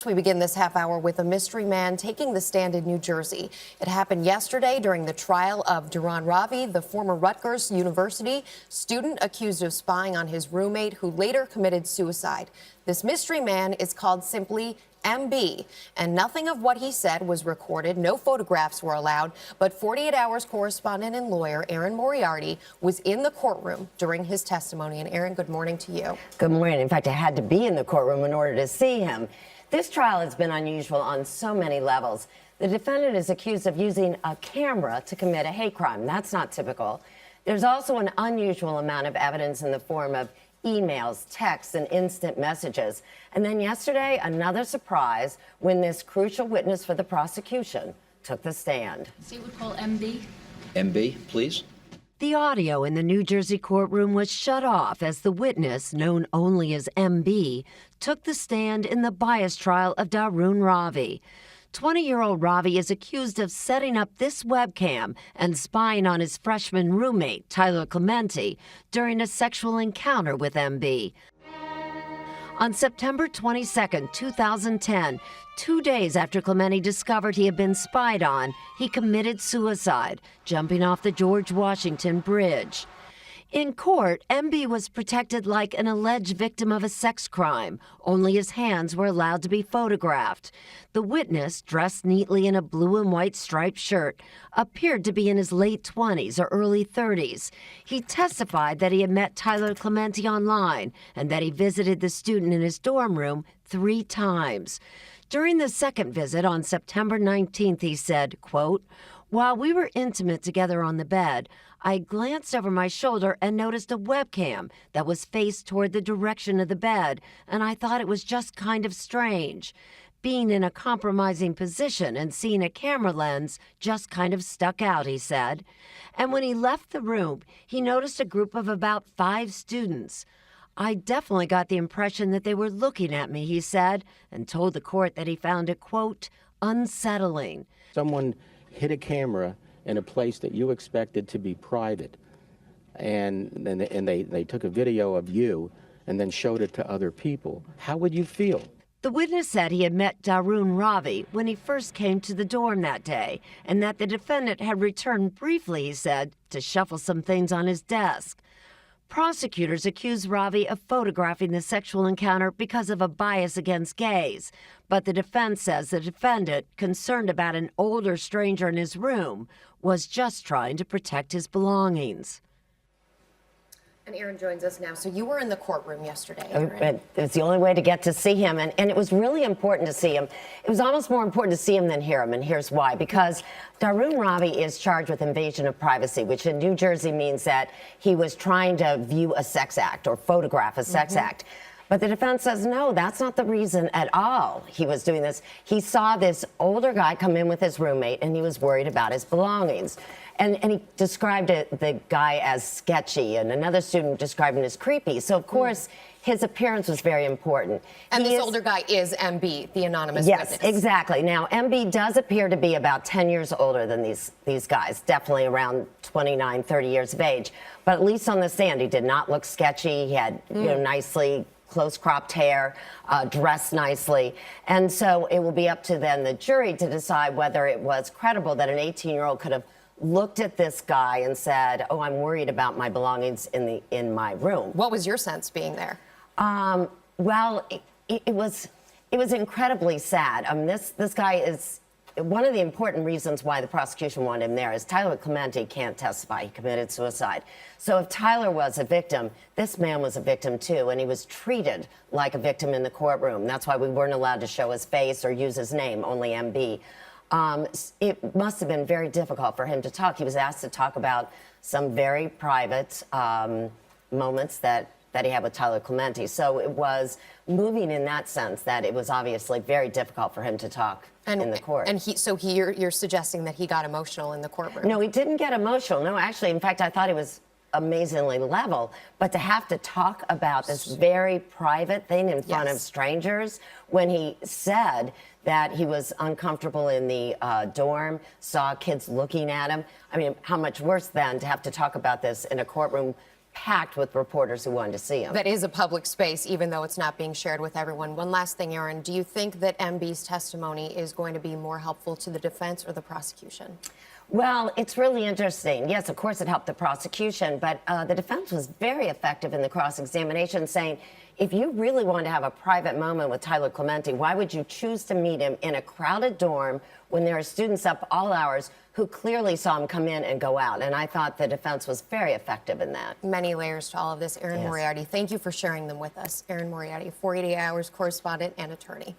We begin this half hour with a mystery man taking the stand in New Jersey. It happened yesterday during the trial of Erin Moriarty, the former Rutgers University student accused of spying on his roommate who later committed suicide. This mystery man is called simply MB, and nothing of what he said was recorded. No photographs were allowed, but 48 Hours correspondent and lawyer Erin Moriarty was in the courtroom during his testimony. And Erin, good morning to you. Good morning. In fact, I had to be in the courtroom in order to see him. This trial has been unusual on so many levels. The defendant is accused of using a camera to commit a hate crime. That's not typical. There's also an unusual amount of evidence in the form of emails, texts, and instant messages. And then yesterday, another surprise when this crucial witness for the prosecution took the stand. So you would call MB? MB, please. The audio in the New Jersey courtroom was shut off as the witness, known only as MB, took the stand in the bias trial of Erin Moriarty. 20-year-old Ravi is accused of setting up this webcam and spying on his freshman roommate, Tyler Clementi, during a sexual encounter with MB. On September 22, 2010, 2 days after Clementi discovered he had been spied on, he committed suicide, jumping off the George Washington Bridge. In court, MB was protected like an alleged victim of a sex crime. Only his hands were allowed to be photographed. The witness, dressed neatly in a blue and white striped shirt, appeared to be in his late 20s or early 30s. He testified that he had met Tyler Clementi online and that he visited the student in his dorm room 3 times. During the second visit on September 19th, he said, quote, "While we were intimate together on the bed, I glanced over my shoulder and noticed a webcam that was faced toward the direction of the bed, and I thought it was just kind of strange. Being in a compromising position and seeing a camera lens just kind of stuck out," he said. And when he left the room, he noticed a group of about 5 students. "I definitely got the impression that they were looking at me," he said, and told the court that he found it, quote, "unsettling." Someone hid a camera in a place that you expected to be private, and they took a video of you and then showed it to other people. How would you feel? The witness said he had met Erin Moriarty when he first came to the dorm that day, and that the defendant had returned briefly, he said, to shuffle some things on his desk. Prosecutors accused Ravi of photographing the sexual encounter because of a bias against gays. But the defense says the defendant, concerned about an older stranger in his room, was just trying to protect his belongings. And Erin joins us now. So you were in the courtroom yesterday, Erin. It was the only way to get to see him, and it was really important to see him. It was almost more important to see him than hear him, and here's why. Because Erin Moriarty is charged with invasion of privacy, which in New Jersey means that he was trying to view a sex act or photograph a sex act. But the defense says, no, that's not the reason at all he was doing this. He saw this older guy come in with his roommate, and he was worried about his belongings. And he described the guy as sketchy, and another student described him as creepy. So, of course, his appearance was very important. And this older guy is MB, the anonymous witness. Yes, exactly. Now, MB does appear to be about 10 years older than these guys, definitely around 29, 30 years of age. But at least on the stand, he did not look sketchy. He had, nicely close-cropped hair, dressed nicely. And so it will be up to then the jury to decide whether it was credible that an 18-year-old could have looked at this guy and said, "Oh, I'm worried about my belongings in my room." What was your sense being there? Well, it was incredibly sad. This guy is one of the important reasons why the prosecution wanted him there is Tyler Clementi can't testify. He committed suicide. So if Tyler was a victim, this man was a victim too, and he was treated like a victim in the courtroom. That's why we weren't allowed to show his face or use his name, only MB. It must have been very difficult for him to talk. He was asked to talk about some very private moments that he had with Tyler Clementi. So it was moving in that sense that it was obviously very difficult for him to talk in the court. And you're suggesting that he got emotional in the courtroom? No, he didn't get emotional. No, actually, in fact, I thought he was amazingly level. But to have to talk about this very private thing in front of strangers, when he said that he was uncomfortable in the dorm, saw kids looking at him. I mean, how much worse then to have to talk about this in a courtroom packed with reporters who wanted to see him. That is a public space, even though it's not being shared with everyone. One last thing, Erin, do you think that MB's testimony is going to be more helpful to the defense or the prosecution? Well, it's really interesting. Yes, of course it helped the prosecution, but the defense was very effective in the cross-examination, saying, if you really want to have a private moment with Tyler Clementi, why would you choose to meet him in a crowded dorm when there are students up all hours who clearly saw him come in and go out? And I thought the defense was very effective in that. Many layers to all of this. Erin Yes. Moriarty, thank you for sharing them with us. Erin Moriarty, 480 Hours correspondent and attorney.